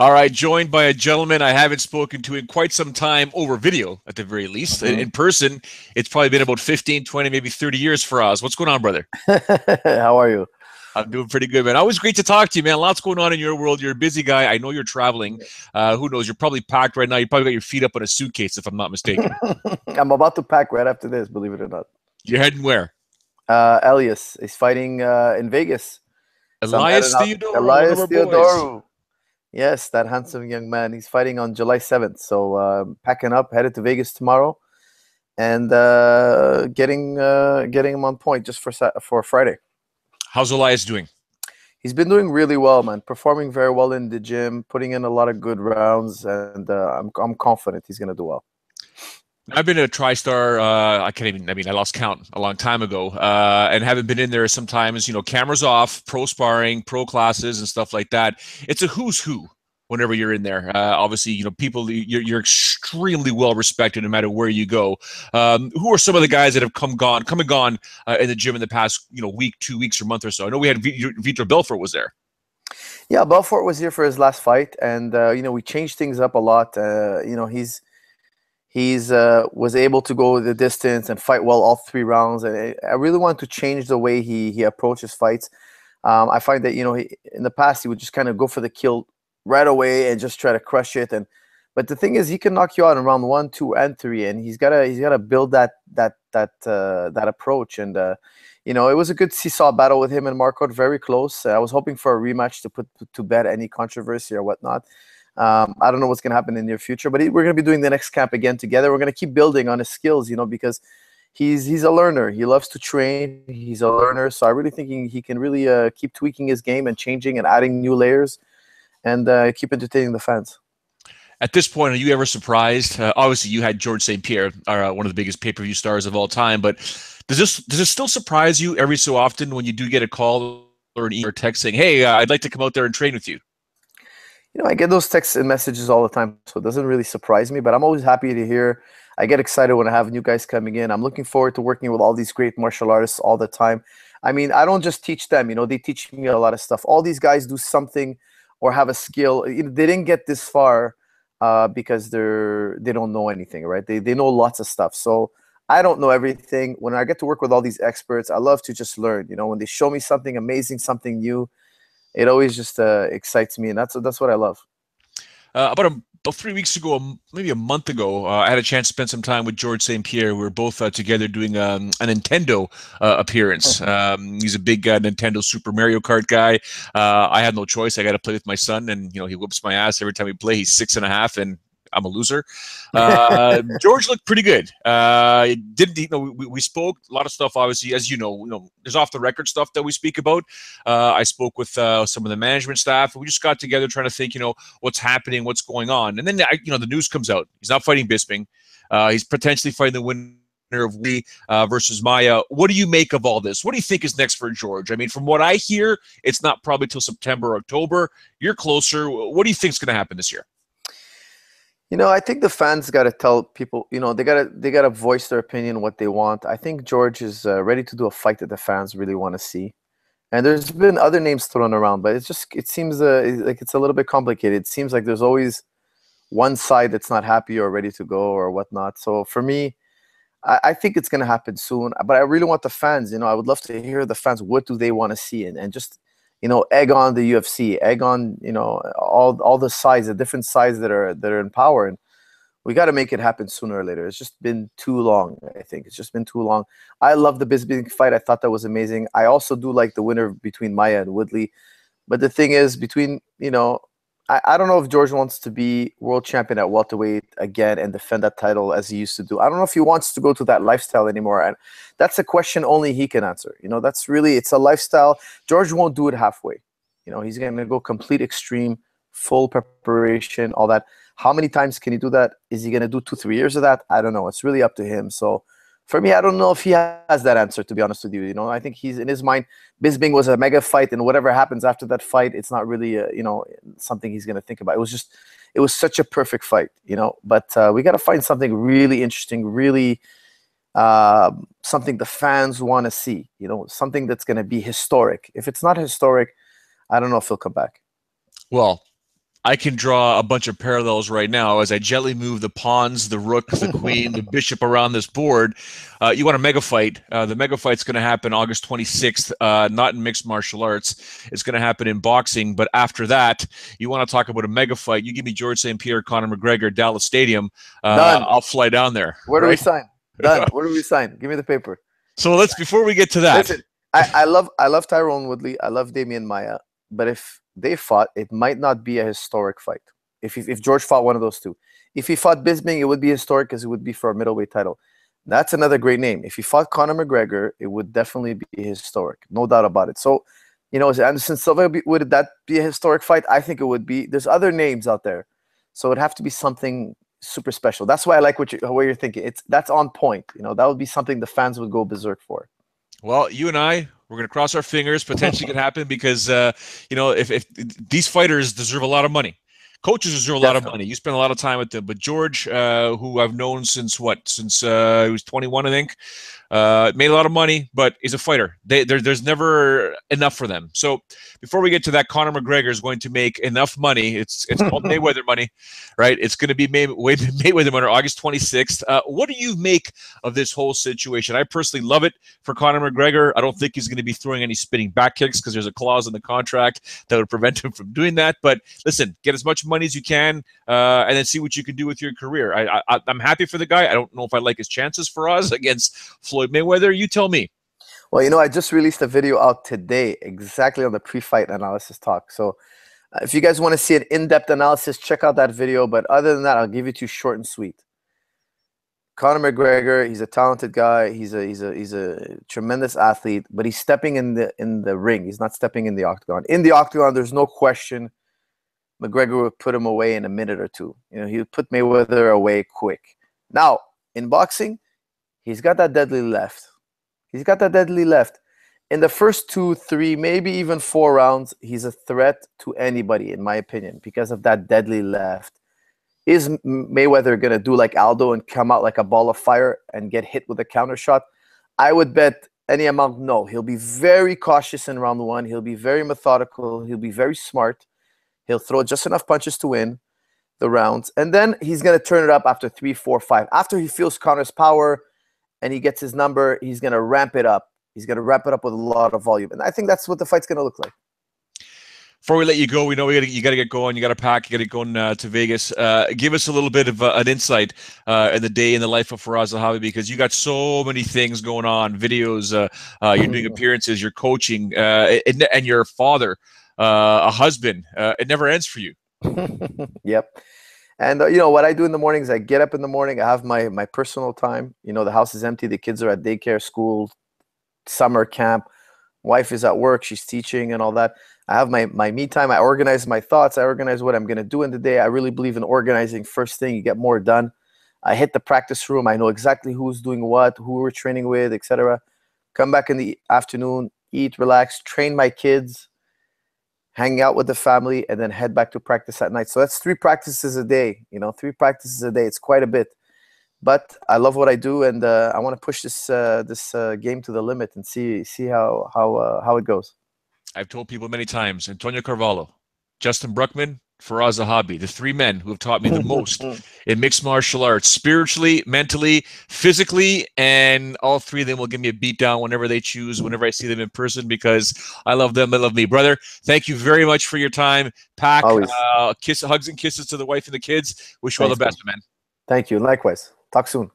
All right, joined by a gentleman I haven't spoken to in quite some time over video, at the very least. In person, it's probably been about 15, 20, maybe 30 years for us. What's going on, brother? How are you? I'm doing pretty good, man. Always great to talk to you, man. Lots going on in your world. You're a busy guy. I know you're traveling. Who knows? You're probably packed right now. You probably got your feet up on a suitcase, if I'm not mistaken. I'm about to pack right after this, believe it or not. You're heading where? Elias is fighting in Vegas. So I'm heading Elias out. Theodoro, one of Elias our boys. Theodoro. Yes, that handsome young man. He's fighting on July 7th. So packing up, headed to Vegas tomorrow, and getting him on point just for Friday. How's Elias doing? He's been doing really well, man. Performing very well in the gym, putting in a lot of good rounds, and I'm confident he's gonna do well. I've been a TriStar. I can't even. I mean, I lost count a long time ago, and haven't been in there sometimes. You know, cameras off, pro sparring, pro classes, and stuff like that. It's a who's who whenever you're in there. Obviously, you know, people. You're extremely well respected no matter where you go. Who are some of the guys that have come and gone in the gym in the past, week, 2 weeks, or month or so? I know we had Vitor Belfort was there. Yeah, Belfort was here for his last fight, and we changed things up a lot. He's was able to go the distance and fight well all 3 rounds. And I really want to change the way he approaches fights. I find that in the past he would just kind of go for the kill right away and just try to crush it. But the thing is, he can knock you out in round 1, 2, and 3, and he's gotta build that approach. And it was a good seesaw battle with him and Marco, very close. I was hoping for a rematch to put to bed any controversy or whatnot. I don't know what's going to happen in the near future, but we're going to be doing the next camp again together. We're going to keep building on his skills, because he's a learner. He loves to train. He's a learner. So I really think he can really keep tweaking his game and changing and adding new layers and keep entertaining the fans. At this point, are you ever surprised? Obviously, you had Georges St-Pierre, one of the biggest pay-per-view stars of all time, but does it still surprise you every so often when you do get a call or an email or text saying, hey, I'd like to come out there and train with you? I get those texts and messages all the time, so it doesn't really surprise me, but I'm always happy to hear. I get excited when I have new guys coming in. I'm looking forward to working with all these great martial artists all the time. I mean, I don't just teach them, they teach me a lot of stuff. All these guys do something or have a skill. They didn't get this far because they don't know anything, right? They know lots of stuff. So I don't know everything. When I get to work with all these experts, I love to just learn. When they show me something amazing, something new, it always just excites me, and that's what I love. About 3 weeks ago, maybe a month ago, I had a chance to spend some time with Georges St-Pierre. We were both together doing a Nintendo appearance. He's a big Nintendo Super Mario Kart guy. I had no choice. I got to play with my son, and he whoops my ass every time we play. He's 6.5, and I'm a loser. George looked pretty good. We spoke a lot of stuff. Obviously, as you know, there's off the record stuff that we speak about. I spoke with some of the management staff. We just got together trying to think, what's happening, what's going on, and then the news comes out. He's not fighting Bisping. He's potentially fighting the winner of Lee versus Maya. What do you make of all this? What do you think is next for George? I mean, from what I hear, it's not probably till September, October. You're closer. What do you think is going to happen this year? I think the fans got to tell people, they gotta voice their opinion, what they want. I think George is ready to do a fight that the fans really want to see. And there's been other names thrown around, but it seems like it's a little bit complicated. It seems like there's always one side that's not happy or ready to go or whatnot. So for me, I think it's going to happen soon. But I really want the fans, I would love to hear the fans. What do they want to see? And just egg on the UFC, egg on, all the sides, the different sides that are in power. And we got to make it happen sooner or later. It's just been too long, I think. It's just been too long. I love the Bisping fight. I thought that was amazing. I also do like the winner between Maya and Woodley. But the thing is, I don't know if George wants to be world champion at welterweight again and defend that title as he used to do. I don't know if he wants to go to that lifestyle anymore. And that's a question only he can answer. It's a lifestyle. George won't do it halfway. He's going to go complete extreme, full preparation, all that. How many times can he do that? Is he going to do 2-3 years of that? I don't know. It's really up to him. So for me, I don't know if he has that answer, to be honest with you. I think he's in his mind, Bisping was a mega fight, and whatever happens after that fight, it's not really, something he's going to think about. It was such a perfect fight, But we got to find something really interesting, really something the fans want to see, something that's going to be historic. If it's not historic, I don't know if he'll come back. Well, I can draw a bunch of parallels right now as I gently move the pawns, the rook, the queen, the bishop around this board. You want a mega fight. The mega fight's going to happen August 26th, not in mixed martial arts. It's going to happen in boxing. But after that, you want to talk about a mega fight. You give me Georges St-Pierre, Conor McGregor, Dallas Stadium. Done. I'll fly down there. Where do we right? sign? Done. Where do we sign? Give me the paper. So let's, before we get to that. Listen, I love Tyrone Woodley. I love Damian Maia. But if they fought, it might not be a historic fight. If George fought one of those two. If he fought Bisping, it would be historic because it would be for a middleweight title. That's another great name. If he fought Conor McGregor, it would definitely be historic. No doubt about it. So, you know, is Anderson Silva, would that be a historic fight? I think it would be. There's other names out there. So it'd have to be something super special. That's why I like what you're thinking. That's on point. You know, that would be something the fans would go berserk for. Well, you and I, we're going to cross our fingers. Potentially could happen because, you know, if these fighters deserve a lot of money. Coaches deserve a lot of money. You spend a lot of time with them. But George, who I've known since Since he was 21, I think. Made a lot of money, but he's a fighter. There's never enough for them. So before we get to that, Conor McGregor is going to make enough money. It's called Mayweather money, right? It's going to be Mayweather money August 26th. What do you make of this whole situation? I personally love it for Conor McGregor. I don't think he's going to be throwing any spinning back kicks because there's a clause in the contract that would prevent him from doing that. But listen, get as much money as you can and then see what you can do with your career. I'm happy for the guy. I don't know if I like his chances for us against Floyd Mayweather. You tell me. Well, you know, I just released a video out today exactly on the pre-fight analysis talk. So if you guys want to see an in-depth analysis, check out that video. But other than that, I'll give it to you short and sweet. Conor McGregor, he's a talented guy. He's a tremendous athlete, but he's stepping in the ring. He's not stepping in the octagon. In the octagon, there's no question McGregor would put him away in a minute or two. You know, he would put Mayweather away quick. Now, in boxing, he's got that deadly left. He's got that deadly left. In the first 2, 3, maybe even 4 rounds, he's a threat to anybody, in my opinion, because of that deadly left. Is Mayweather going to do like Aldo and come out like a ball of fire and get hit with a counter shot? I would bet any amount no. He'll be very cautious in round 1. He'll be very methodical. He'll be very smart. He'll throw just enough punches to win the rounds. And then he's going to turn it up after 3, 4, 5. After he feels Conor's power and he gets his number, he's going to ramp it up. He's going to ramp it up with a lot of volume. And I think that's what the fight's going to look like. Before we let you go, we know you got to get going. You got to pack. You got to go to Vegas. Give us a little bit of an insight in the day in the life of Firas Zahabi, because you got so many things going on. Videos, you're doing appearances, you're coaching, and you're a father, a husband. It never ends for you. Yep. And you know what I do in the mornings? I get up in the morning. I have my personal time. You know, the house is empty. The kids are at daycare, school, summer camp. Wife is at work. She's teaching and all that. I have my me time. I organize my thoughts. I organize what I'm going to do in the day. I really believe in organizing first thing. You get more done. I hit the practice room. I know exactly who's doing what, who we're training with, etc. Come back in the afternoon, eat, relax, train my kids, hang out with the family, and then head back to practice at night. So that's 3 practices a day. You know, 3 practices a day. It's quite a bit. But I love what I do, and I want to push this game to the limit and see how it goes. I've told people many times, Antonio Carvalho, Justin Bruckman, Firas Zahabi, the 3 men who have taught me the most in mixed martial arts, spiritually, mentally, physically, and all 3 of them will give me a beat down whenever they choose, whenever I see them in person, because I love them, they love me. Brother, thank you very much for your time. Pack, hugs and kisses to the wife and the kids. Wish you all the best, man. Thank you. Likewise. Talk soon.